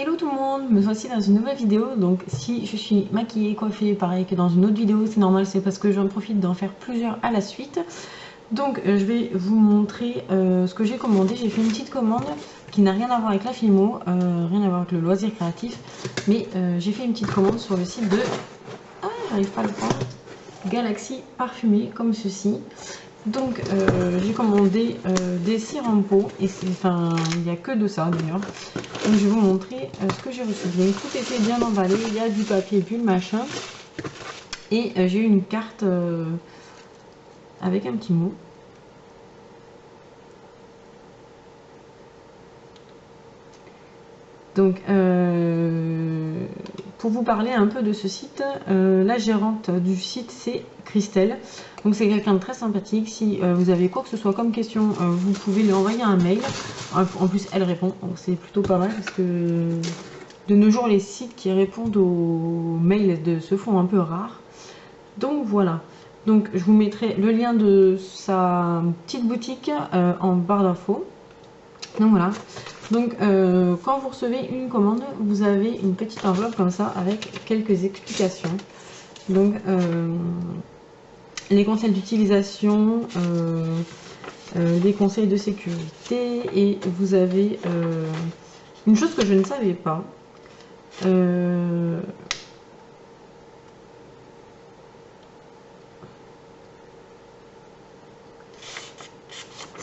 Hello tout le monde, me voici dans une nouvelle vidéo. Donc si je suis maquillée, coiffée, pareil que dans une autre vidéo, c'est normal, c'est parce que j'en profite d'en faire plusieurs à la suite. Donc je vais vous montrer ce que j'ai commandé. J'ai fait une petite commande qui n'a rien à voir avec la Filmo, rien à voir avec le loisir créatif, mais j'ai fait une petite commande sur le site de... Ah, j'arrive pas à le prendre. Galaxy Parfumé, comme ceci. Donc j'ai commandé des cires en pot et enfin il n'y a que de ça d'ailleurs. Donc je vais vous montrer ce que j'ai reçu. Donc tout était bien emballé, il y a du papier bulle machin et j'ai eu une carte avec un petit mot. Donc pour vous parler un peu de ce site, la gérante du site c'est Christelle. Donc c'est quelqu'un de très sympathique. Si vous avez quoi que ce soit comme question, vous pouvez lui envoyer un mail. En plus elle répond, donc c'est plutôt pas mal parce que de nos jours les sites qui répondent aux mails se font un peu rares. Donc voilà. Donc je vous mettrai le lien de sa petite boutique en barre d'infos. Donc voilà. Donc quand vous recevez une commande, vous avez une petite enveloppe comme ça avec quelques explications. Donc les conseils d'utilisation, des conseils de sécurité, et vous avez une chose que je ne savais pas.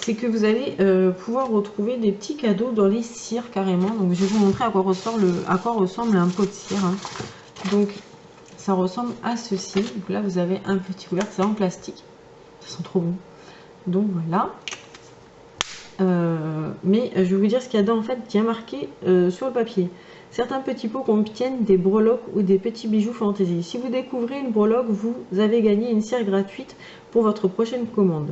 C'est que vous allez pouvoir retrouver des petits cadeaux dans les cires carrément. Donc je vais vous montrer à quoi ressemble un pot de cire. Hein. Donc ça ressemble à ceci. Donc là vous avez un petit couvercle, c'est en plastique. Ça sent trop bon. Donc voilà. Mais je vais vous dire ce qu'il y a dedans en fait, qui est marqué sur le papier. Certains petits pots contiennent des breloques ou des petits bijoux fantaisie. Si vous découvrez une breloque, vous avez gagné une cire gratuite pour votre prochaine commande.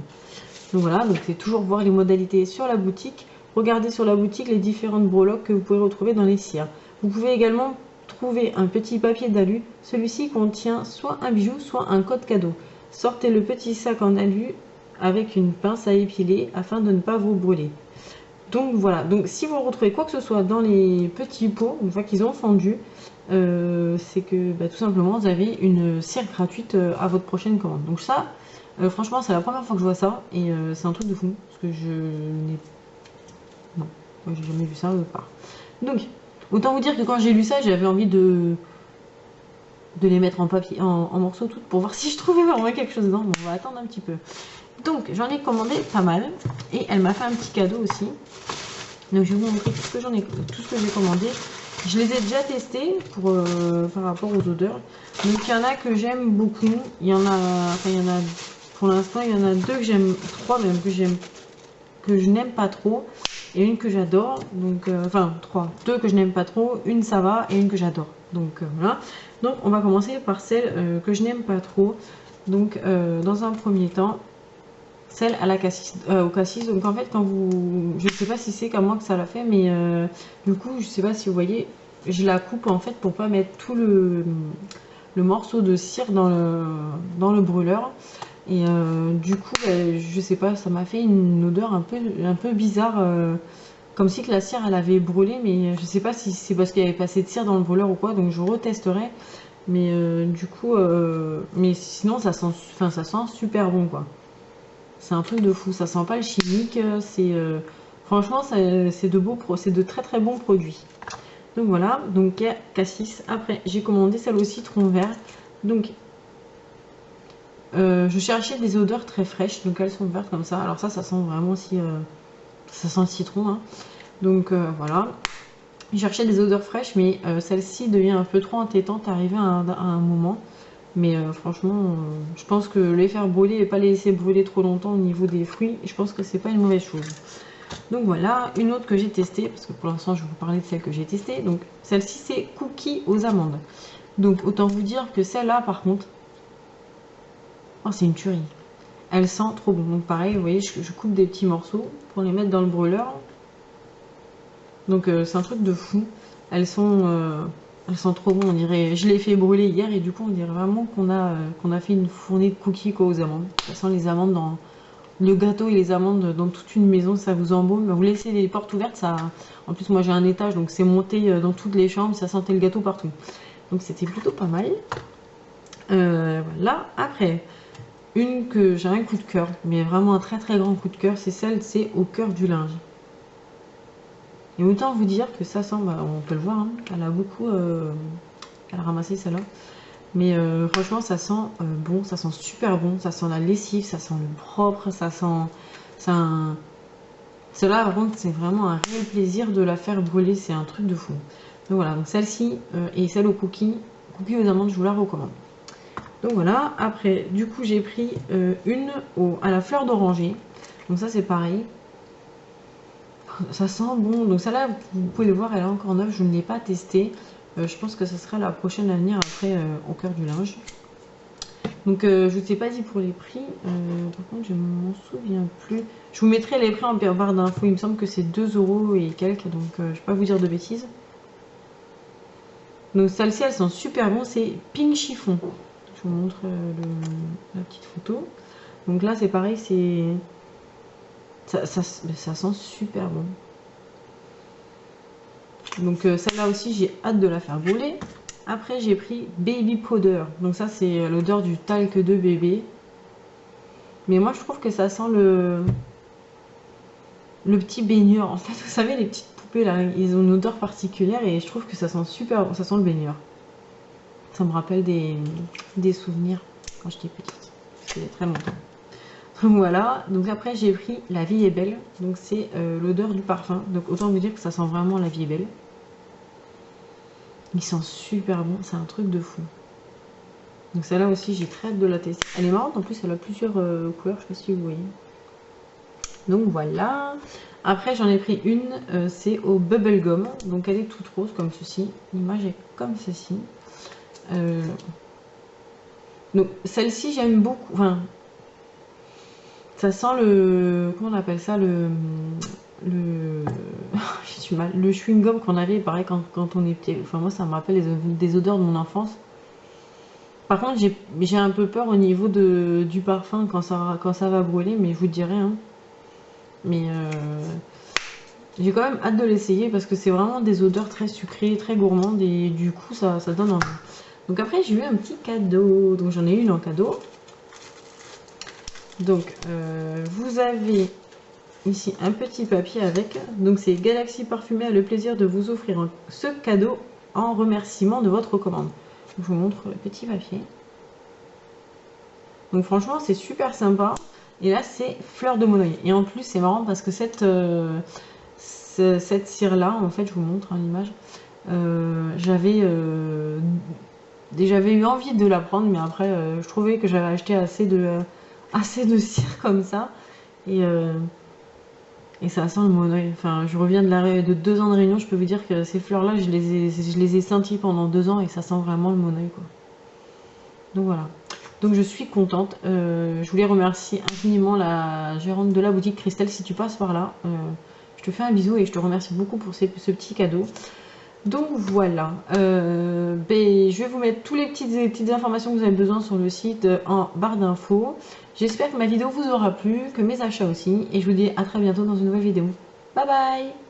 Donc voilà, donc c'est toujours voir les modalités sur la boutique. Regardez sur la boutique les différentes breloques que vous pouvez retrouver dans les cires. Vous pouvez également trouver un petit papier d'alu. Celui-ci contient soit un bijou, soit un code cadeau. Sortez le petit sac en alu avec une pince à épiler afin de ne pas vous brûler. Donc voilà, donc si vous retrouvez quoi que ce soit dans les petits pots, une fois qu'ils ont fondu, c'est que tout simplement vous avez une cire gratuite à votre prochaine commande. Donc ça, franchement c'est la première fois que je vois ça et c'est un truc de fou parce que je n'ai... Non, moi j'ai jamais vu ça autre part. Donc autant vous dire que quand j'ai lu ça, j'avais envie de les mettre en papier, en morceaux toutes pour voir si je trouvais vraiment quelque chose dedans. Bon, on va attendre un petit peu. Donc j'en ai commandé pas mal et elle m'a fait un petit cadeau aussi. Donc je vais vous montrer tout ce que j'ai commandé. Je les ai déjà testés pour par rapport aux odeurs. Donc il y en a que j'aime beaucoup. Il y en a pour l'instant il y en a deux que j'aime, trois même que je n'aime pas trop et une que j'adore. Donc deux que je n'aime pas trop, une ça va et une que j'adore. Donc voilà. Donc on va commencer par celle que je n'aime pas trop. Donc dans un premier temps, celle à la cassis, au cassis. Donc en fait quand vous, je sais pas si c'est comme moi que ça l'a fait, mais du coup je sais pas si vous voyez, je la coupe en fait pour pas mettre tout le morceau de cire dans le brûleur. Et du coup je sais pas, ça m'a fait une odeur un peu bizarre, comme si que la cire elle avait brûlé, mais je sais pas si c'est parce qu'il y avait passé de cire dans le brûleur ou quoi. Donc je retesterai, mais du coup mais sinon ça sent super bon quoi. C'est un truc de fou, ça sent pas le chimique, c'est franchement c'est de très très bons produits. Donc voilà, donc cassis. Après j'ai commandé celle au citron vert. Donc je cherchais des odeurs très fraîches, donc elles sont vertes comme ça. Alors ça sent vraiment aussi ça sent le citron. Hein. Donc voilà. Je cherchais des odeurs fraîches, mais celle-ci devient un peu trop entêtante arrivée à un moment. Mais franchement, je pense que les faire brûler et pas les laisser brûler trop longtemps au niveau des fruits, je pense que c'est pas une mauvaise chose. Donc voilà, une autre que j'ai testée, parce que pour l'instant je vais vous parler de celle que j'ai testée. Donc celle-ci c'est cookies aux amandes. Donc autant vous dire que celle-là par contre, oh c'est une tuerie. Elle sent trop bon. Donc pareil, vous voyez, je coupe des petits morceaux pour les mettre dans le brûleur. Donc c'est un truc de fou. Elles sont trop bon, on dirait. Je l'ai fait brûler hier et du coup on dirait vraiment qu'on a fait une fournée de cookies quoi, aux amandes. Ça sent les amandes le gâteau et les amandes dans toute une maison, ça vous embaume. Vous laissez les portes ouvertes, ça. En plus, moi j'ai un étage, donc c'est monté dans toutes les chambres, ça sentait le gâteau partout. Donc c'était plutôt pas mal. Voilà. Après, une que j'ai un coup de cœur, mais vraiment un très très grand coup de cœur, c'est celle, c'est au cœur du linge. Et autant vous dire que ça sent, bah, on peut le voir, hein, elle a beaucoup, elle a ramassé celle-là. Mais franchement, ça sent bon, ça sent super bon, ça sent la lessive, ça sent le propre, ça sent... Celle-là, par contre, c'est vraiment un réel plaisir de la faire brûler, c'est un truc de fou. Donc voilà, donc celle-ci et celle aux cookies aux amandes, je vous la recommande. Donc voilà, après, du coup, j'ai pris une à la fleur d'oranger. Donc ça, c'est pareil. Ça sent bon. Donc celle-là, vous pouvez le voir, elle est encore neuve, je ne l'ai pas testée. Je pense que ce sera la prochaine à venir après au cœur du linge. Donc je ne vous ai pas dit pour les prix. Par contre, je m'en souviens plus. Je vous mettrai les prix en barre d'infos. Il me semble que c'est 2 € et quelques. Donc je ne vais pas vous dire de bêtises. Donc celle-ci, elle sent super bon. C'est Pink Chiffon. Je vous montre la petite photo. Donc là, c'est pareil. Ça sent super bon. Donc celle-là aussi, j'ai hâte de la faire brûler. Après, j'ai pris Baby Powder. Donc ça, c'est l'odeur du talc de bébé. Mais moi, je trouve que ça sent le petit baigneur. En fait, vous savez, les petites poupées, là, ils ont une odeur particulière et je trouve que ça sent super bon. Ça sent le baigneur. Ça me rappelle des souvenirs quand j'étais petite. C'était très longtemps. Donc voilà. Donc après, j'ai pris La Vie est belle. Donc c'est l'odeur du parfum. Donc autant vous dire que ça sent vraiment La Vie est belle. Il sent super bon, c'est un truc de fou. Donc celle-là aussi, j'ai très hâte de la tester. Elle est marrante, en plus elle a plusieurs couleurs, je sais pas si vous voyez. Donc voilà. Après j'en ai pris une, c'est au bubblegum. Donc elle est toute rose comme ceci. L'image est comme ceci. Donc celle-ci j'aime beaucoup. Enfin, ça sent le... Comment on appelle ça? J'ai du mal. Le chewing-gum qu'on avait, pareil, quand on est petit. Enfin, moi, ça me rappelle des odeurs de mon enfance. Par contre, j'ai un peu peur au niveau du parfum quand ça va brûler, mais je vous dirai. Hein. Mais j'ai quand même hâte de l'essayer parce que c'est vraiment des odeurs très sucrées, très gourmandes et du coup, ça donne envie. Donc après, j'ai eu un petit cadeau. Donc j'en ai une en cadeau. Donc, vous avez... Ici, un petit papier avec. Donc, c'est Galaxy Parfumé a le plaisir de vous offrir ce cadeau en remerciement de votre commande. Je vous montre le petit papier. Donc, franchement, c'est super sympa. Et là, c'est fleur de Monnoyer. Et en plus, c'est marrant parce que cette cire-là, en fait, je vous montre en image. J'avais eu envie de la prendre, mais après, je trouvais que j'avais acheté assez de cire comme ça. Et ça sent le Monnoyer. Enfin, je reviens de 2 ans de réunion, je peux vous dire que ces fleurs-là, je les ai senties pendant 2 ans et ça sent vraiment le Monnoyer, quoi. Donc voilà. Donc je suis contente. Je voulais remercier infiniment la gérante de la boutique, Christelle, si tu passes par là. Je te fais un bisou et je te remercie beaucoup pour ce petit cadeau. Donc voilà, je vais vous mettre toutes les petites informations que vous avez besoin sur le site en barre d'infos. J'espère que ma vidéo vous aura plu, que mes achats aussi, et je vous dis à très bientôt dans une nouvelle vidéo. Bye bye!